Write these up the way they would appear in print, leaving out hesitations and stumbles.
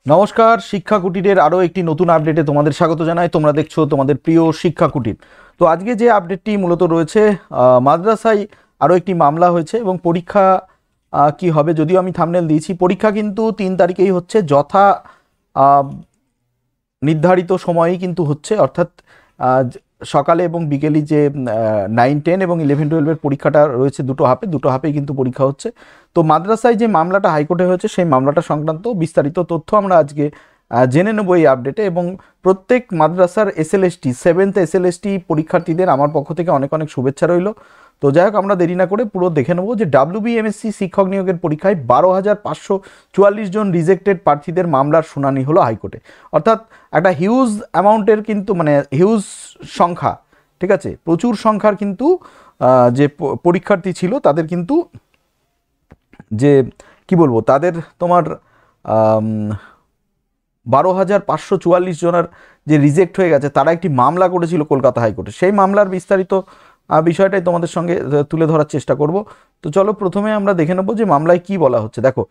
নমস্কার, শিক্ষা কুটিরের আরও একটি নতুন আপডেটে তোমাদের স্বাগত জানাই। তোমরা দেখছো তোমাদের প্রিয় শিক্ষা কুটির। তো আজকে যে আপডেটটি মূলত রয়েছে, মাদ্রাসায় আরও একটি মামলা হয়েছে এবং পরীক্ষা কি হবে, যদিও আমি থাম্বনেল দিয়েছি। পরীক্ষা কিন্তু 3 তারিখেই হচ্ছে, যথা আহ, নির্ধারিত সময়েই কিন্তু হচ্ছে, অর্থাৎ সকালে এবং বিকেলে যে 9, 10 এবং 11, 12-এর পরীক্ষাটা রয়েছে দুটো হাফেই কিন্তু পরীক্ষা হচ্ছে। তো মাদ্রাসায় যে মামলাটা হাইকোর্টে হয়েছে, সেই মামলাটা সংক্রান্ত বিস্তারিত তথ্য আমরা আজকে জেনে নেব এই আপডেটে। এবং প্রত্যেক মাদ্রাসার SLST 7th SLST পরীক্ষার্থীদের আমার পক্ষ থেকে অনেক অনেক শুভেচ্ছা রইল। তো যাই হোক, আমরা দেরি না করে পুরো দেখে নেব যে WBMSc শিক্ষক নিয়োগের পরীক্ষায় 12,544 জন রিজেক্টেড প্রার্থীদের মামলার শুনানি হলো হাইকোর্টে। অর্থাৎ একটা হিউজ অ্যামাউন্টের কিন্তু, মানে হিউজ সংখ্যা, ঠিক আছে, প্রচুর সংখ্যার কিন্তু যে পরীক্ষার্থী ছিল তাদের কিন্তু, যে কি বলবো, তাদের তোমার 12,544 জনের যে রিজেক্ট হয়ে গেছে, তারা একটি মামলা করেছিল কলকাতা হাইকোর্টে। সেই মামলার বিস্তারিত বিষয়টাই তোমাদের সঙ্গে তুলে ধরার চেষ্টা করব। তো চলো প্রথমে আমরা দেখে নেব যে মামলায় কি বলা হচ্ছে। দেখো,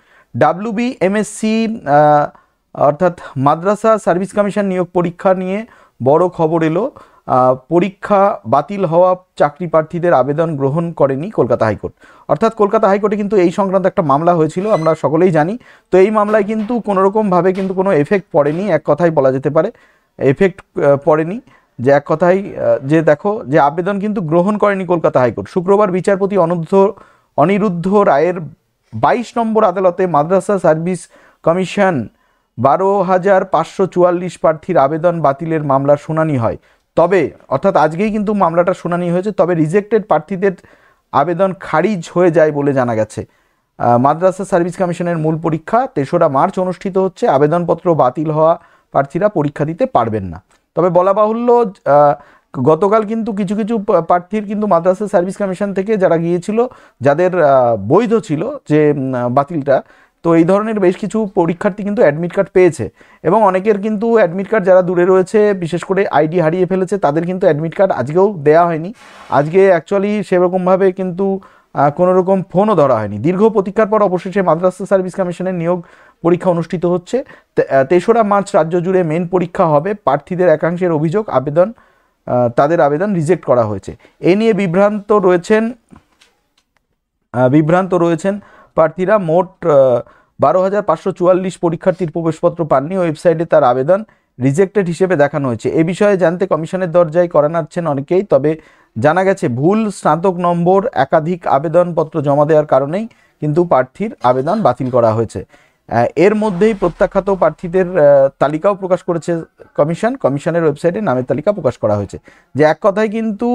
WBMSc অর্থাৎ মাদ্রাসা সার্ভিস কমিশন নিয়োগ পরীক্ষা নিয়ে বড় খবর এলো। পরীক্ষা বাতিল হওয়া চাকরি প্রার্থীদের আবেদন গ্রহণ করেনি কলকাতা হাইকোর্ট। অর্থাৎ কলকাতা হাইকোর্টে কিন্তু এই সংক্রান্ত একটা মামলা হয়েছিল, আমরা সকলেই জানি। তো এই মামলায় কিন্তু কোনোরকমভাবে কিন্তু কোনো এফেক্ট পড়েনি, এক কথায় বলা যেতে পারে এফেক্ট পড়েনি। যে এক কথায় যে দেখো, যে আবেদন কিন্তু গ্রহণ করেনি কলকাতা হাইকোর্ট। শুক্রবার বিচারপতি অনিরুদ্ধ রায়ের 22 নম্বর আদালতে মাদ্রাসা সার্ভিস কমিশন 12,544 প্রার্থীর আবেদন বাতিলের মামলার শুনানি হয়। তবে অর্থাৎ আজকেই কিন্তু মামলাটা শুনানি হয়েছে, তবে রিজেক্টেড প্রার্থীদের আবেদন খারিজ হয়ে যায় বলে জানা গেছে। মাদ্রাসা সার্ভিস কমিশনের মূল পরীক্ষা 3রা মার্চ অনুষ্ঠিত হচ্ছে। আবেদনপত্র বাতিল হওয়া প্রার্থীরা পরীক্ষা দিতে পারবেন না। তবে বলা বাহুল্য, গতকাল কিন্তু কিছু কিছু প্রার্থীর কিন্তু মাদ্রাসা সার্ভিস কমিশন থেকে যারা গিয়েছিল, যাদের বৈধ ছিল যে বাতিলটা, তো এই ধরনের বেশ কিছু পরীক্ষার্থী কিন্তু অ্যাডমিট কার্ড পেয়েছে। এবং অনেকের কিন্তু অ্যাডমিট কার্ড, যারা দূরে রয়েছে, বিশেষ করে আইডি হারিয়ে ফেলেছে, তাদের কিন্তু অ্যাডমিট কার্ড আজকেও দেওয়া হয়নি। আজকে অ্যাকচুয়ালি সেরকমভাবে কিন্তু কোনো রকম ফোনও ধরা হয়নি। দীর্ঘ প্রতীক্ষার পর অবশেষে মাদ্রাসা সার্ভিস কমিশনের নিয়োগ পরীক্ষা অনুষ্ঠিত হচ্ছে। 3রা মার্চ রাজ্য জুড়ে মেন পরীক্ষা হবে। প্রার্থীদের একাংশের অভিযোগ তাদের আবেদন রিজেক্ট করা হয়েছে। এ নিয়ে বিভ্রান্ত রয়েছেন প্রার্থীরা। মোট 12,544 পরীক্ষার্থীর প্রবেশপত্র পাননি। ওয়েবসাইটে তার আবেদন রিজেক্টেড হিসেবে দেখানো হয়েছে। এ বিষয়ে জানতে কমিশনের দরজায় কড়া নাড়ছেন অনেকেই। তবে জানা গেছে, ভুল স্নাতক নম্বর, একাধিক আবেদনপত্র জমা দেওয়ার কারণেই কিন্তু প্রার্থীর আবেদন বাতিল করা হয়েছে। এর মধ্যেই প্রত্যাখ্যাত প্রার্থীদের তালিকাও প্রকাশ করেছে কমিশনের ওয়েবসাইটে নামের তালিকা প্রকাশ করা হয়েছে। যে এক কথায় কিন্তু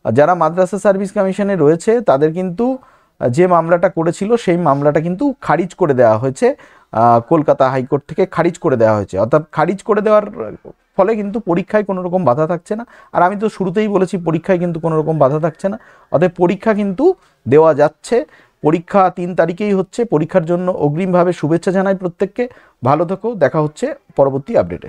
যারা মাদ্রাসা সার্ভিস কমিশনে রয়েছে, তাদের কিন্তু যে মামলাটা করেছিল, সেই মামলাটা কিন্তু খারিজ করে দেওয়া হয়েছে, কলকাতা হাইকোর্ট থেকে খারিজ করে দেওয়া হয়েছে। অর্থাৎ খারিজ করে দেওয়ার ফলে কিন্তু পরীক্ষায় কোনো রকম বাধা থাকছে না। আর আমি তো শুরুতেই বলেছি, পরীক্ষায় কিন্তু কোনো রকম বাধা থাকছে না, অতএব পরীক্ষা কিন্তু দেওয়া যাচ্ছে। পরীক্ষা 3 তারিখেই হচ্ছে। পরীক্ষার জন্য অগ্রিমভাবে শুভেচ্ছা জানাই প্রত্যেককে। ভালো থেকো, দেখা হচ্ছে পরবর্তী আপডেটে।